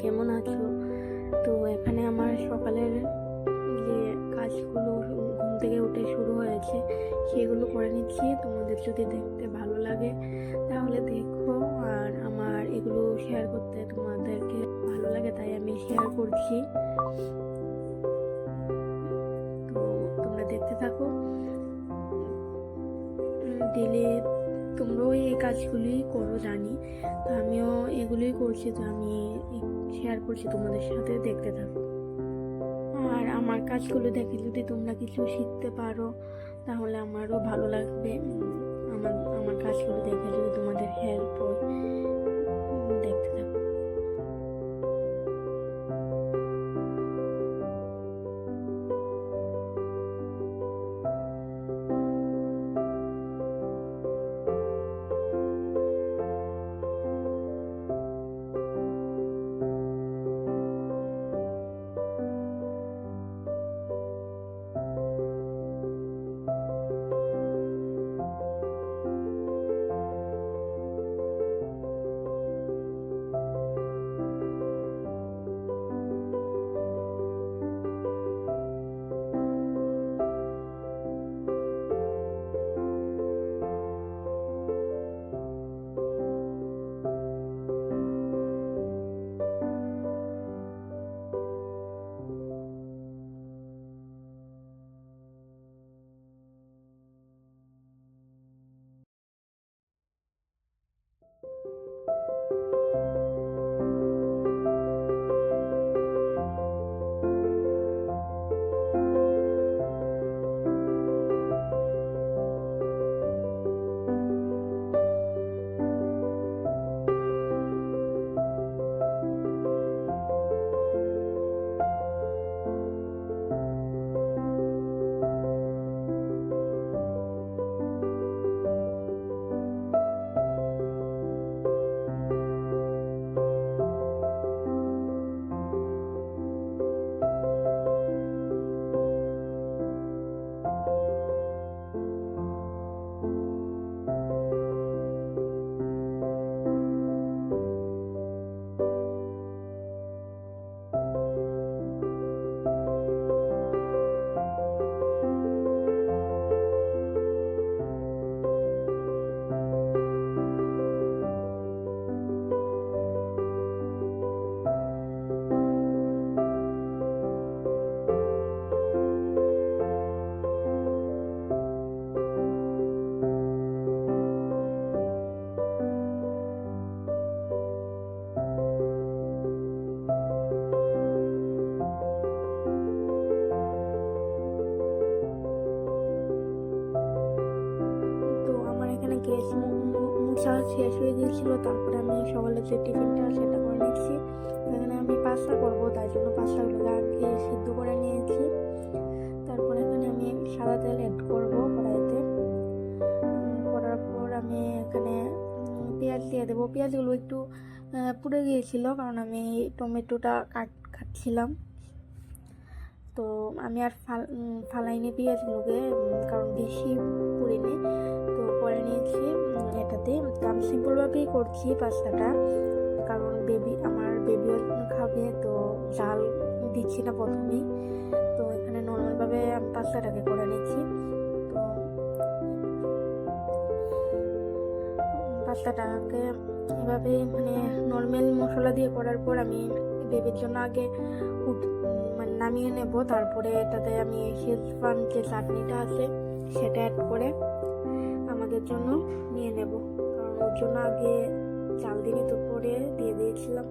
কেমন আছো? তো এখানে আমার সকালের যে কাজগুলো ঘুম থেকে উঠে শুরু হয়েছে সেগুলো করে নিচ্ছি। তোমাদের যদি দেখতে ভালো লাগে তাহলে দেখো, আর আমার এগুলো শেয়ার করতে তোমাদেরকে ভালো লাগে তাই আমি শেয়ার করছি। তো তোমরা দেখতে থাকো। ডেলি তোমরাও এই কাজগুলি করো জানি, তো আমিও এগুলোই করছি, তো আমি শেয়ার করছি তোমাদের সাথে, দেখতে থাকো। আর আমার কাজগুলো দেখে যদি তোমরা কিছু শিখতে পারো তাহলে আমারও ভালো লাগবে। আমার আমার কাজগুলো দেখে যদি তোমাদের হেল্প হয়, দেখতে থাকো। তো আমার এখানে গ্যাস মোছা শেষ হয়ে গিয়েছিল, তারপরে আমি সকালে যে টিফিনটা সেটা করে নিচ্ছি। এখানে আমি পাস্তা করবো, তাই জন্য পাস্তাগুলোকে আগে সিদ্ধ করে নিয়েছি। তারপরে এখানে আমি সাদা তেল অ্যাড করবো কড়াইতে। করার পর আমি এখানে পেঁয়াজ দিয়ে দেবো। পেঁয়াজগুলো একটু পুড়ে গিয়েছিল কারণ আমি টমেটোটা কাটছিলাম। তো আমি আর ফালাইনি পেঁয়াজগুলোকে, কারণ বেশি পুড়িনি। তো করে নিয়েছি এটাতে। তো আমি সিম্পলভাবেই করছি পাস্তাটা, কারণ আমার বেবিও খাবে, তো ঝাল দিচ্ছি না প্রথমেই। তো এখানে নর্মালভাবে আমি পাস্তাটাকে করে নিচ্ছি। তো পাস্তাটাকে এভাবে মানে নর্মাল মশলা দিয়ে করার পর আমি বেবির জন্য আগে মানে নামিয়ে নেব। তারপরে এটাতে আমি শেজওয়ান যে চাটনিটা আছে সেটা অ্যাড করে আমাদের জন্য নিয়ে নেব, কারণ ওর জন্য আগে চাল দিনে তো পরে দিয়ে দিয়েছিলাম।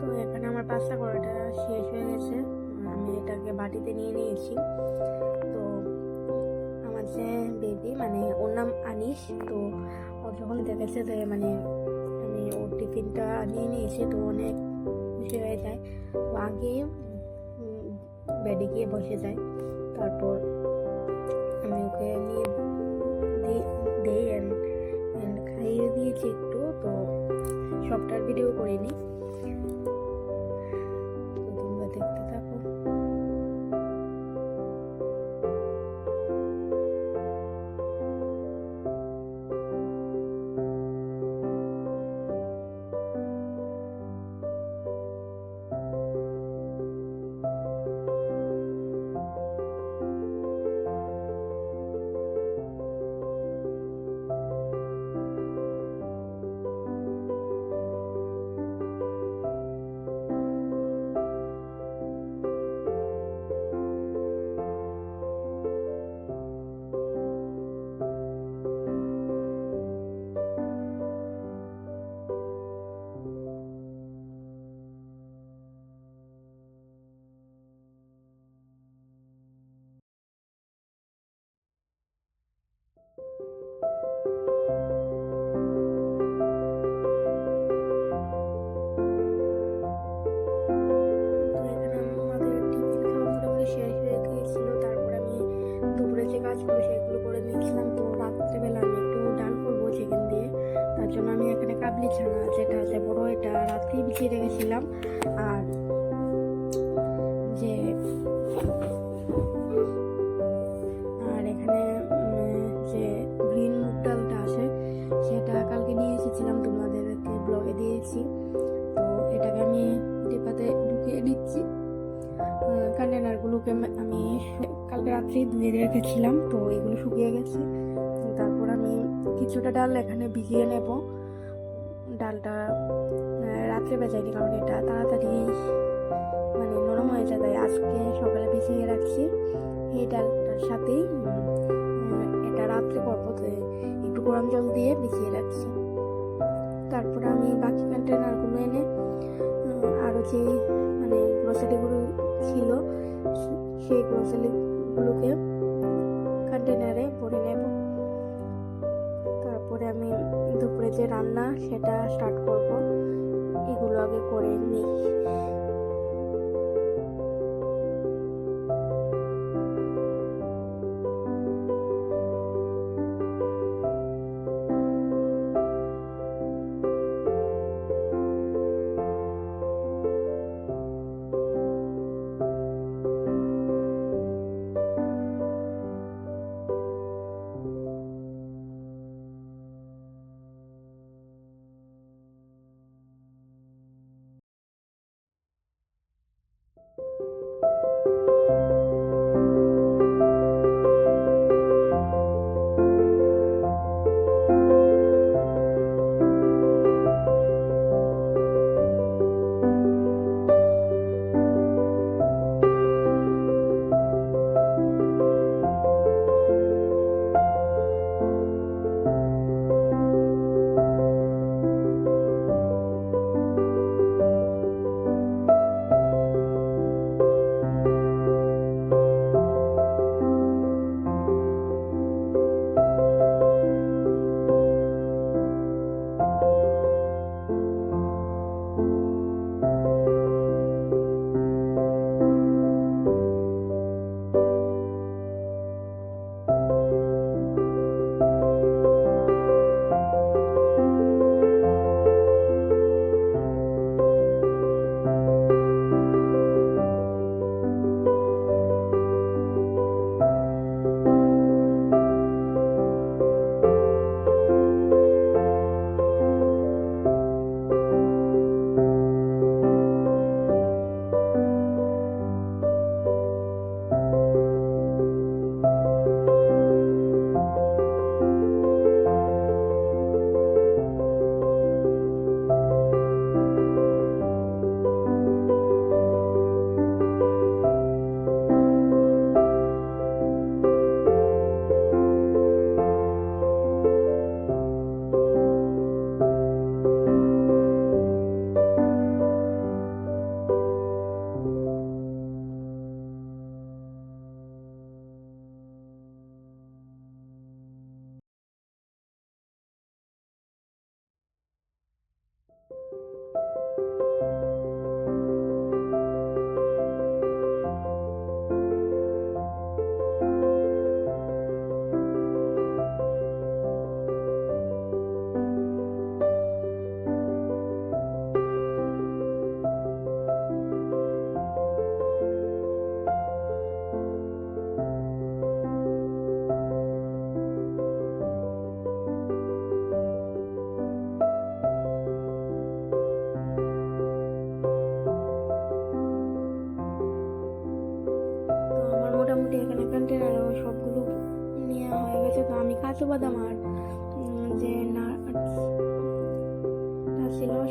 তো এখানে আমার পাস্তা করাটা শেষ হয়ে গেছে, আমি এটাকে বাটিতে নিয়ে নিয়েছি। তো আমার যে বেবি, মানে ওর নাম আনিস, তো ও যখন দেখেছে যে মানে আমি ওর টিফিনটা নিয়ে নিয়েছি, তো অনেক খুশি হয়ে যায়। তো আগে বেডে গিয়ে বসে যায়, তারপর আমি ওকে নিয়ে দিই and খাইয়ে দিয়েছি একটু। তো সবটার ভিডিও করিনি, তো তোমরা দেখতে থাকো। তো এখানে আমাদের টিফিন খাওয়া মোটামুটি শেষ হয়ে গিয়েছিল। তারপর আমি দুপুরে যে কাজগুলো সেগুলো করে নিয়েছিলাম। তো রাত্রেবেলা আমি একটু ডাল করবো চিকেন দিয়ে, তার জন্য আমি এখানে কাবলি ছানা যেটা আছে বড়, এটা রাত্রেই ভিজিয়ে রেখেছিলাম। আর যে আর এখানে যে গ্রিন মুগ ডালটা আছে সেটা কালকে নিয়ে এসেছিলাম, তোমাদেরকে ব্লগে দিয়েছি। তো এটাকে আমি ডিপাতে ঢুকিয়ে দিচ্ছি। কন্টেনারগুলোকে আমি কালকে রাত্রেই ধুয়ে রেখেছিলাম, তো এগুলো শুকিয়ে গেছে। তারপর আমি কিছুটা ডাল এখানে ভিজিয়ে নেব। ডালটা রাত্রে ভেজাইনি, কারণ এটা তাড়াতাড়ি মানে নরম হয়ে যায়, তাই আজকে সকালে ভিজিয়ে রাখছি। এই ডালটার সাথেই এটা রাত্রে করবো, তো একটু গরম জল দিয়ে ভিজিয়ে রাখছি। তারপরে আমি বাকি কন্টেনারগুলো এনে আরও যে মানে গ্রোসারিগুলো ছিল সেই গ্রোসারিগুলোকে কন্টেনারে ভরে নেব। তারপরে আমি দুপুরে যে রান্না সেটা স্টার্ট করব, এগুলো আগে করে নিই।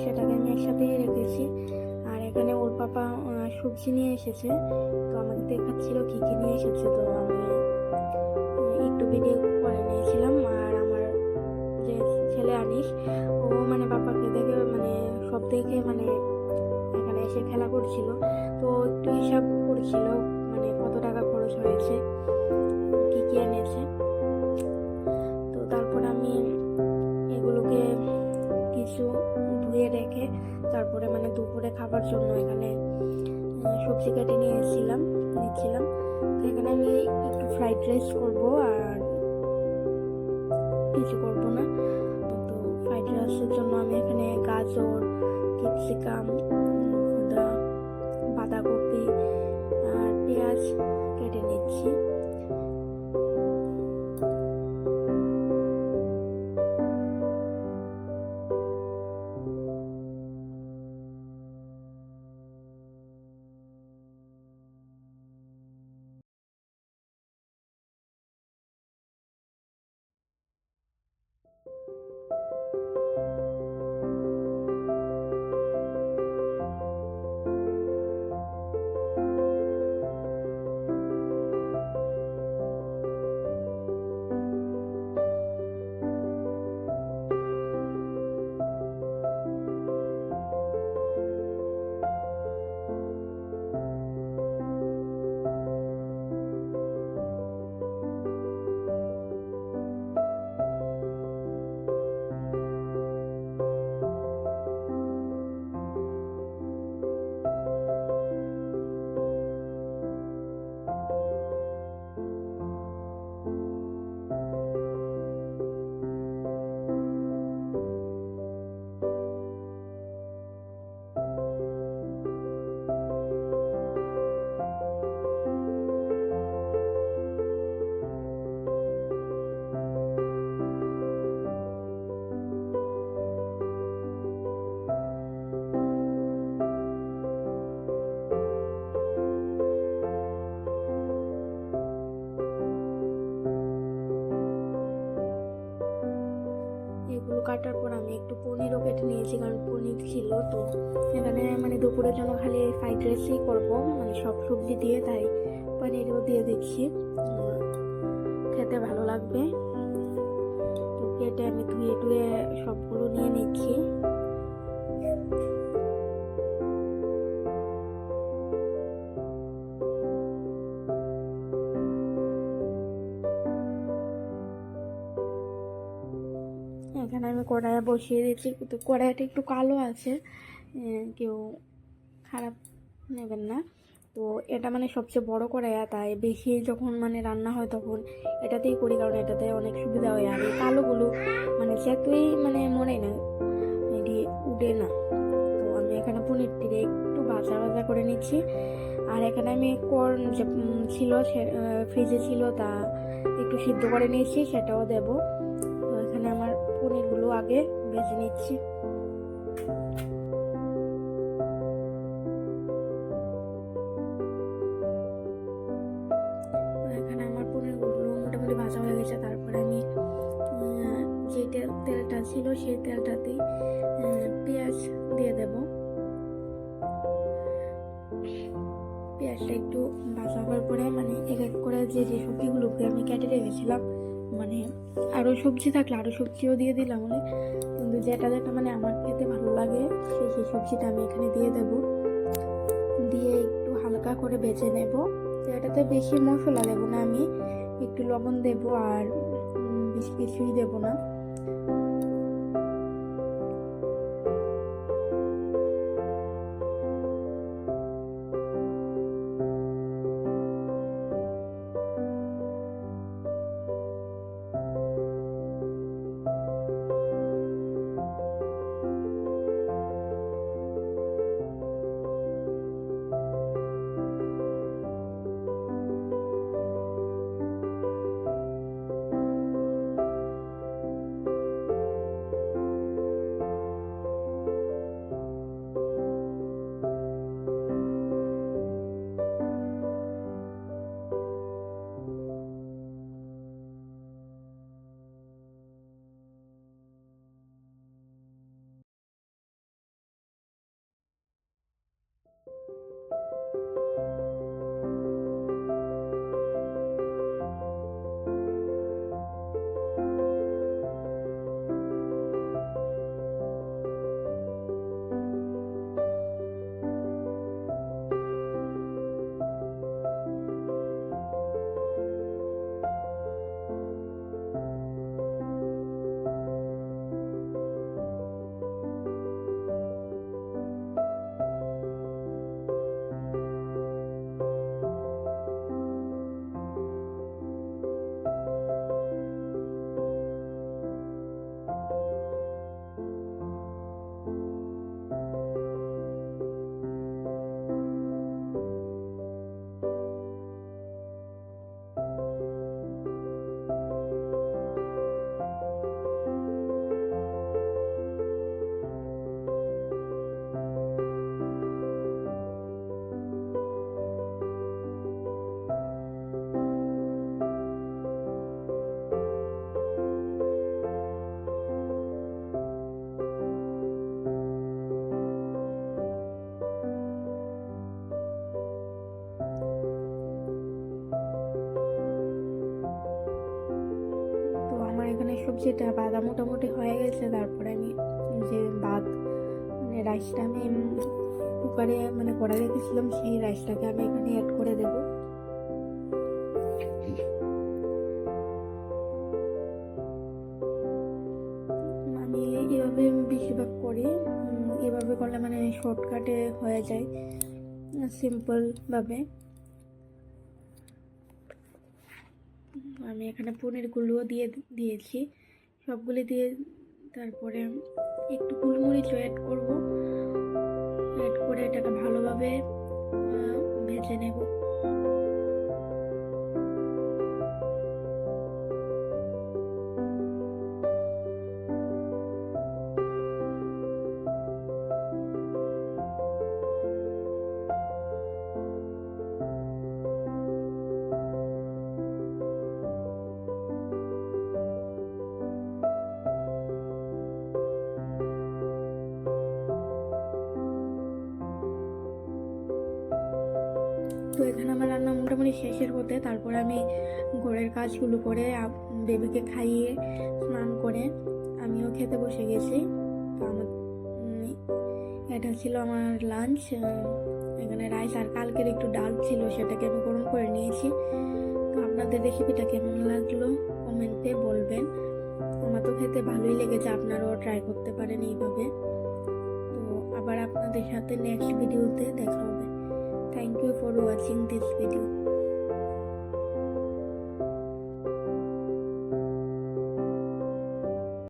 সেটাকে আমি একসাথেই রেখেছি। আর এখানে ওর পাপা সবজি নিয়ে এসেছে, তো আমাকে দেখাচ্ছিল কী কী নিয়ে এসেছে, তো আমি একটু ভিডিও করে নিয়েছিলাম। আর আমার যে ছেলে আনিস, ও মানে পাপাকে দেখে মানে সব দেখে মানে এখানে এসে খেলা করছিল, তো একটু হিসাব করছিল মানে কত টাকা খরচ হয়েছে, কী কী এনেছে। তো তারপর আমি এগুলোকে কিছু ধুয়ে রেখে তারপরে মানে দুপুরে খাবার জন্য এখানে সবজি কেটে নিচ্ছিলাম। তো এখানে আমি একটু ফ্রাইড রাইস করবো, আর কিছু করবো না। তো ফ্রাইড রাইসের জন্য আমি এখানে গাজর, ক্যাপসিকাম, বাঁধাকপি আর পেঁয়াজ কেটে নিচ্ছি। এগুলো কাটার পর আমি একটু পনিরও কেটে নিয়েছি, কারণ পনির ছিল। তো এখানে মানে দুপুরের জন্য খালি ফ্রাইড রাইসই করবো মানে সব সবজি দিয়ে, তাই পনিরও দিয়ে দিচ্ছি, খেতে ভালো লাগবে। তো কেটে আমি ধুয়ে টুয়ে সবগুলো নিয়ে নিচ্ছি। এখানে আমি কড়াইয়ে বসিয়ে দিচ্ছি, কিন্তু কড়াইটা একটু কালো আছে, কেউ খারাপ নেবেন না। তো এটা মানে সবচেয়ে বড় কড়াইয়া, তাই বেশি যখন মানে রান্না হয় তখন এটাতেই করি, কারণ এটাতে অনেক সুবিধা হয়। আর এই কালোগুলো মানে যেতুই মানে মরে না, এটি উঠে না। তো আমি এখানে পনিরটিকে একটু ভাজা ভাজা করে নিচ্ছি। আর এখানে আমি কর্ন যে ছিল ফ্রিজে ছিল, তা একটু সিদ্ধ করে নিয়েছি, সেটাও দেব। তো এখানে আমার পনিরগুলো আগে ভেজে নিচ্ছি। এখানে আমার পনিরগুলো মোটামুটি ভাজা হয়ে গেছে। তারপরে আমি যে তেলটা ছিল সেই তেলটাতেই পেঁয়াজ দিয়ে দেব। পেঁয়াজটা একটু ভাজা হওয়ার পরে মানে এক এক করে যে যে সবজিগুলোকে আমি কেটে রেখেছিলাম, মানে আরও সবজি থাকলে আরও সবজিও দিয়ে দিলাম, কিন্তু যেটা যেটা মানে আমার খেতে ভালো লাগে সেই সবজিটা আমি এখানে দিয়ে দেব। দিয়ে একটু হালকা করে ভেজে নেব। তো এটাতে বেশি মশলা দেবো না, আমি একটু লবণ দেব, আর বেশি কিছুই দেব না। এখানে সবজিটা বাদা মোটামুটি হয়ে গেছে। তারপরে আমি যে ভাত মানে রাইসটা আমি কুকারে মানে করে রেখেছিলাম, সেই রাইসটাকে আমি এখানে অ্যাড করে দেব। আমি এভাবে বেশিরভাগ করি, এভাবে করলে মানে শর্টকাটে হয়ে যায়, সিম্পল ভাবে। আমি এখানে পনিরগুলোও দিয়েছি, সবগুলি দিয়ে তারপরে একটু গোলমরিচও অ্যাড করব। অ্যাড করে এটাকে ভালোভাবে ভেজে নেব। তো এখানে আমার রান্না মোটামুটি শেষের পথে। তারপরে আমি ঘরের কাজগুলো করে বেবিকে খাইয়ে স্নান করে আমিও খেতে বসে গেছি। তো আমার এটা ছিল আমার লাঞ্চ। এখানে রাইস আর কালকের একটু ডাল ছিল, সেটাকে আমি গরম করে নিয়েছি। তো আপনাদের রেসিপিটা কেমন লাগলো কমেন্টে বলবেন। আমার তো খেতে ভালোই লেগেছে, আপনারাও ট্রাই করতে পারেন এইভাবে। তো আবার আপনাদের সাথে নেক্সট ভিডিওতে দেখা হবে। Thank you for watching this video.